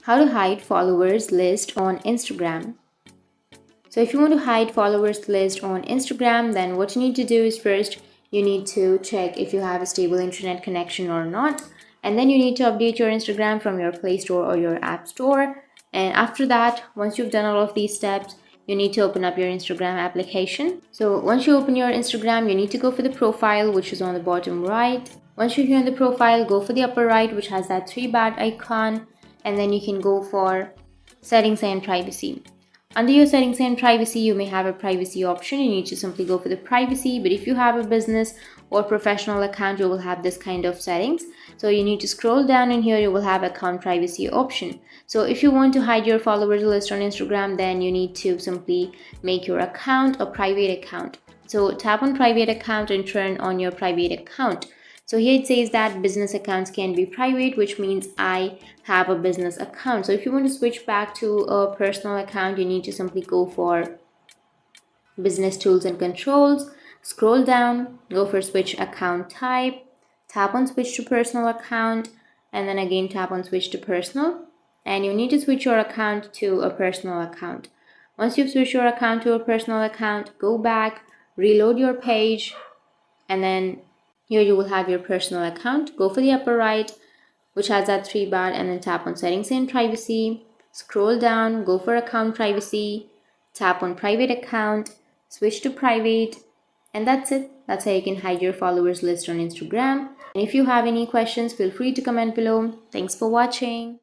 How to hide followers list on Instagram. So if you want to hide followers list on Instagram, then what you need to do is first you need to check if you have a stable internet connection or not. And then you need to update your Instagram from your Play Store or your App Store. And after that, once you've done all of these steps, you need to open up your Instagram application. So once you open your Instagram, you need to go for the profile, which is on the bottom right. Once you're here in the profile, go for the upper right, which has that three bat icon. And then you can go for settings and privacy. Under your settings and privacy, you may have a privacy option. You need to simply go for the privacy. But if you have a business or professional account, you will have this kind of settings. So you need to scroll down in here, you will have account privacy option. So if you want to hide your followers list on Instagram, then you need to simply make your account a private account. So tap on private account and turn on your private account. So here it says that business accounts can be private, which means I have a business account. So if you want to switch back to a personal account, you need to simply go for business tools and controls, scroll down, go for switch account type, tap on switch to personal account, and then again tap on switch to personal. And you need to switch your account to a personal account. Once you've switched your account to a personal account, go back, reload your page, and then here you will have your personal account. Go for the upper right, which has that three bar, and then tap on settings and privacy. Scroll down, go for account privacy, tap on private account, switch to private, and that's it. That's how you can hide your followers list on Instagram. And if you have any questions, feel free to comment below. Thanks for watching.